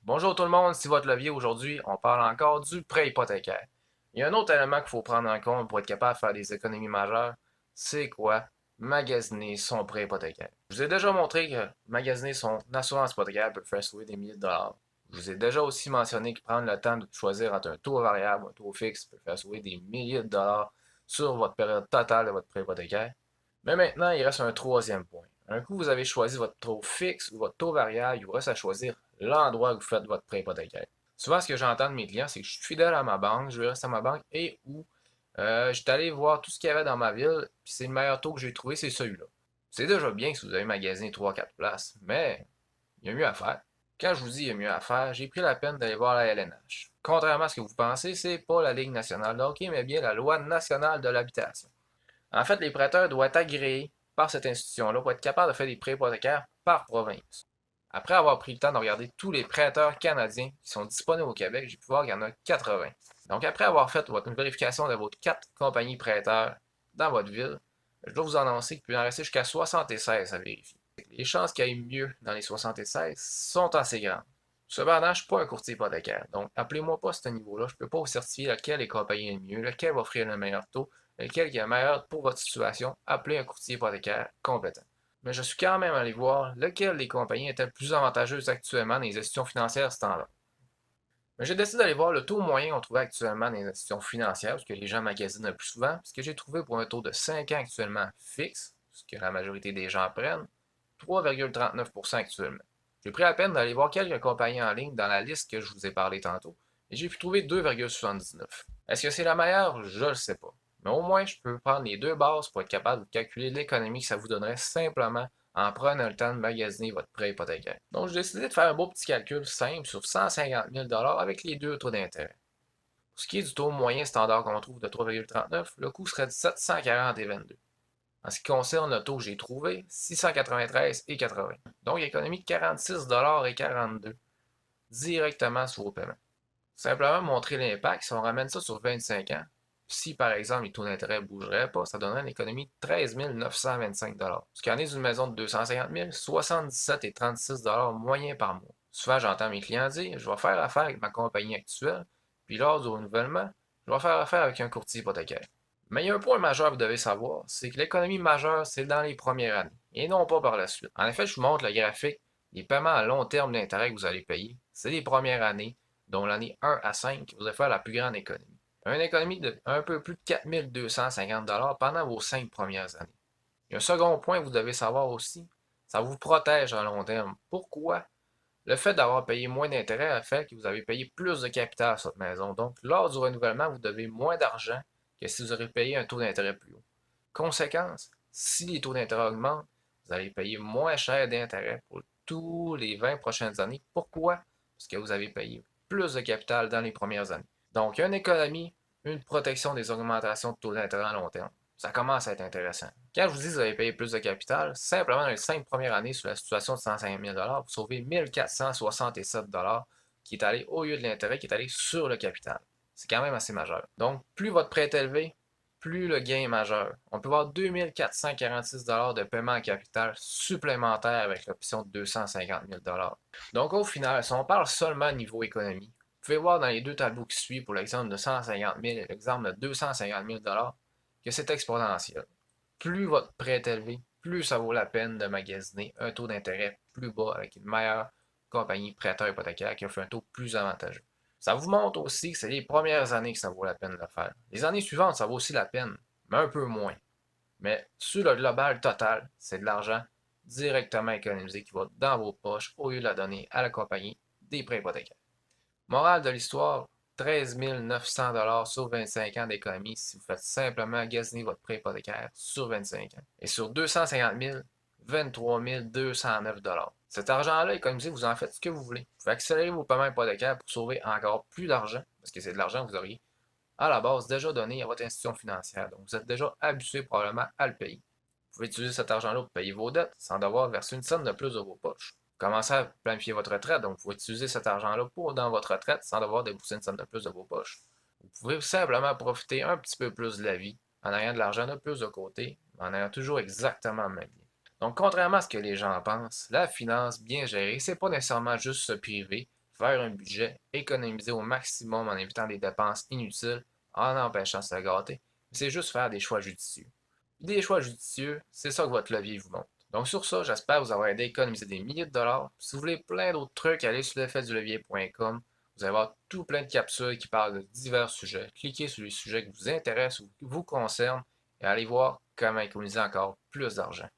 Bonjour tout le monde, c'est votre levier. Aujourd'hui, on parle encore du prêt hypothécaire. Il y a un autre élément qu'il faut prendre en compte pour être capable de faire des économies majeures. C'est quoi? Magasiner son prêt hypothécaire. Je vous ai déjà montré que magasiner son assurance hypothécaire peut faire sauver des milliers de dollars. Je vous ai déjà aussi mentionné que prendre le temps de choisir entre un taux variable ou un taux fixe peut faire sauver des milliers de dollars sur votre période totale de votre prêt hypothécaire. Mais maintenant, il reste un troisième point. Un coup, vous avez choisi votre taux fixe ou votre taux variable, il vous reste à choisir l'endroit où vous faites votre prêt hypothécaire. Souvent, ce que j'entends de mes clients, c'est que je suis fidèle à ma banque, je vais rester à ma banque et où je suis allé voir tout ce qu'il y avait dans ma ville, puis c'est le meilleur taux que j'ai trouvé, c'est celui-là. C'est déjà bien si vous avez magasiné 3-4 places, mais il y a mieux à faire. Quand je vous dis il y a mieux à faire, j'ai pris la peine d'aller voir la LNH. Contrairement à ce que vous pensez, c'est pas la Ligue nationale de hockey, mais bien la Loi nationale de l'habitation. En fait, les prêteurs doivent être agréés par cette institution-là pour être capables de faire des prêts hypothécaires par province. Après avoir pris le temps de regarder tous les prêteurs canadiens qui sont disponibles au Québec, j'ai pu voir qu'il y en a 80. Donc, après avoir fait une vérification de vos 4 compagnies prêteurs dans votre ville, je dois vous annoncer qu'il peut en rester jusqu'à 76 à vérifier. Les chances qu'il y ait mieux dans les 76 sont assez grandes. Cependant, je ne suis pas un courtier hypothécaire, donc appelez-moi pas à ce niveau-là. Je ne peux pas vous certifier lequel est compagnie le mieux, lequel va offrir le meilleur taux, lequel qui est le meilleur pour votre situation. Appelez un courtier hypothécaire compétent. Mais je suis quand même allé voir lequel des compagnies était le plus avantageuse actuellement dans les institutions financières standards. Mais j'ai décidé d'aller voir le taux moyen qu'on trouvait actuellement dans les institutions financières, parce que les gens magasinent le plus souvent, ce que j'ai trouvé pour un taux de 5 ans actuellement fixe, ce que la majorité des gens prennent, 3,39% actuellement. J'ai pris la peine d'aller voir quelques compagnies en ligne dans la liste que je vous ai parlé tantôt, et j'ai pu trouver 2,79. Est-ce que c'est la meilleure? Je ne le sais pas. Mais au moins, je peux prendre les deux bases pour être capable de calculer l'économie que ça vous donnerait simplement en prenant le temps de magasiner votre prêt hypothécaire. Donc, j'ai décidé de faire un beau petit calcul simple sur 150 000 avec les deux taux d'intérêt. Pour ce qui est du taux moyen standard qu'on trouve de 3,39, le coût serait de 740,22. En ce qui concerne le taux que j'ai trouvé, 693,80. Donc, économie de 46,42 directement sur vos paiements. Simplement montrer l'impact, si on ramène ça sur 25 ans, si par exemple les taux d'intérêt ne bougeraient pas, ça donnerait une économie de 13 925 ce qui en est d'une maison de 250 000, 77 et 36 moyens par mois. Souvent, j'entends mes clients dire je vais faire affaire avec ma compagnie actuelle, puis lors du renouvellement, je vais faire affaire avec un courtier hypothécaire. Mais il y a un point majeur que vous devez savoir, c'est que l'économie majeure, c'est dans les premières années, et non pas par la suite. En effet, je vous montre le graphique des paiements à long terme d'intérêt que vous allez payer. C'est les premières années, dont l'année 1 à 5, vous allez faire la plus grande économie. Une économie de un peu plus de 4 250 pendant vos 5 premières années. Il y a un second point que vous devez savoir aussi, ça vous protège à long terme. Pourquoi? Le fait d'avoir payé moins d'intérêt a fait que vous avez payé plus de capital sur votre maison. Donc, lors du renouvellement, vous devez moins d'argent que si vous auriez payé un taux d'intérêt plus haut. Conséquence, si les taux d'intérêt augmentent, vous allez payer moins cher d'intérêt pour tous les 20 prochaines années. Pourquoi? Parce que vous avez payé plus de capital dans les premières années. Donc, une économie, une protection des augmentations de taux d'intérêt à long terme. Ça commence à être intéressant. Quand je vous dis que vous allez payer plus de capital, simplement dans les 5 premières années sur la situation de 105 000 vous sauvez 1467 qui est allé au lieu de l'intérêt qui est allé sur le capital. C'est quand même assez majeur. Donc, plus votre prêt est élevé, plus le gain est majeur. On peut voir 2446 de paiement en capital supplémentaire avec l'option de 250 000 Donc, au final, si on parle seulement niveau économie, vous pouvez voir dans les deux tableaux qui suivent pour l'exemple de 150 000 et l'exemple de 250 000 que c'est exponentiel. Plus votre prêt est élevé, plus ça vaut la peine de magasiner un taux d'intérêt plus bas avec une meilleure compagnie prêteur hypothécaire qui offre un taux plus avantageux. Ça vous montre aussi que c'est les premières années que ça vaut la peine de le faire. Les années suivantes, ça vaut aussi la peine, mais un peu moins. Mais sur le global total, c'est de l'argent directement économisé qui va dans vos poches au lieu de la donner à la compagnie des prêts hypothécaires. Morale de l'histoire, 13 900 sur 25 ans d'économie si vous faites simplement magasiner votre prêt hypothécaire sur 25 ans. Et sur 250 000, 23 209 Cet argent-là économisé, vous en faites ce que vous voulez. Vous pouvez accélérer vos paiements hypothécaires pour sauver encore plus d'argent, parce que c'est de l'argent que vous auriez à la base déjà donné à votre institution financière. Donc vous êtes déjà habitué probablement à le payer. Vous pouvez utiliser cet argent-là pour payer vos dettes sans devoir verser une somme de plus de vos poches. Commencez à planifier votre retraite, donc vous pouvez utiliser cet argent-là pour dans votre retraite sans devoir débourser une somme de plus de vos poches. Vous pouvez simplement profiter un petit peu plus de la vie en ayant de l'argent de plus de côté, mais en ayant toujours exactement le même bien. Donc, contrairement à ce que les gens pensent, la finance bien gérée, c'est pas nécessairement juste se priver, faire un budget, économiser au maximum en évitant des dépenses inutiles, en empêchant de se gâter, c'est juste faire des choix judicieux. Des choix judicieux, c'est ça que votre levier vous montre. Donc sur ça, j'espère vous avoir aidé à économiser des milliers de dollars. Si vous voulez plein d'autres trucs, allez sur l'effetdulevier.com. Vous allez voir tout plein de capsules qui parlent de divers sujets. Cliquez sur les sujets qui vous intéressent ou qui vous concernent et allez voir comment économiser encore plus d'argent.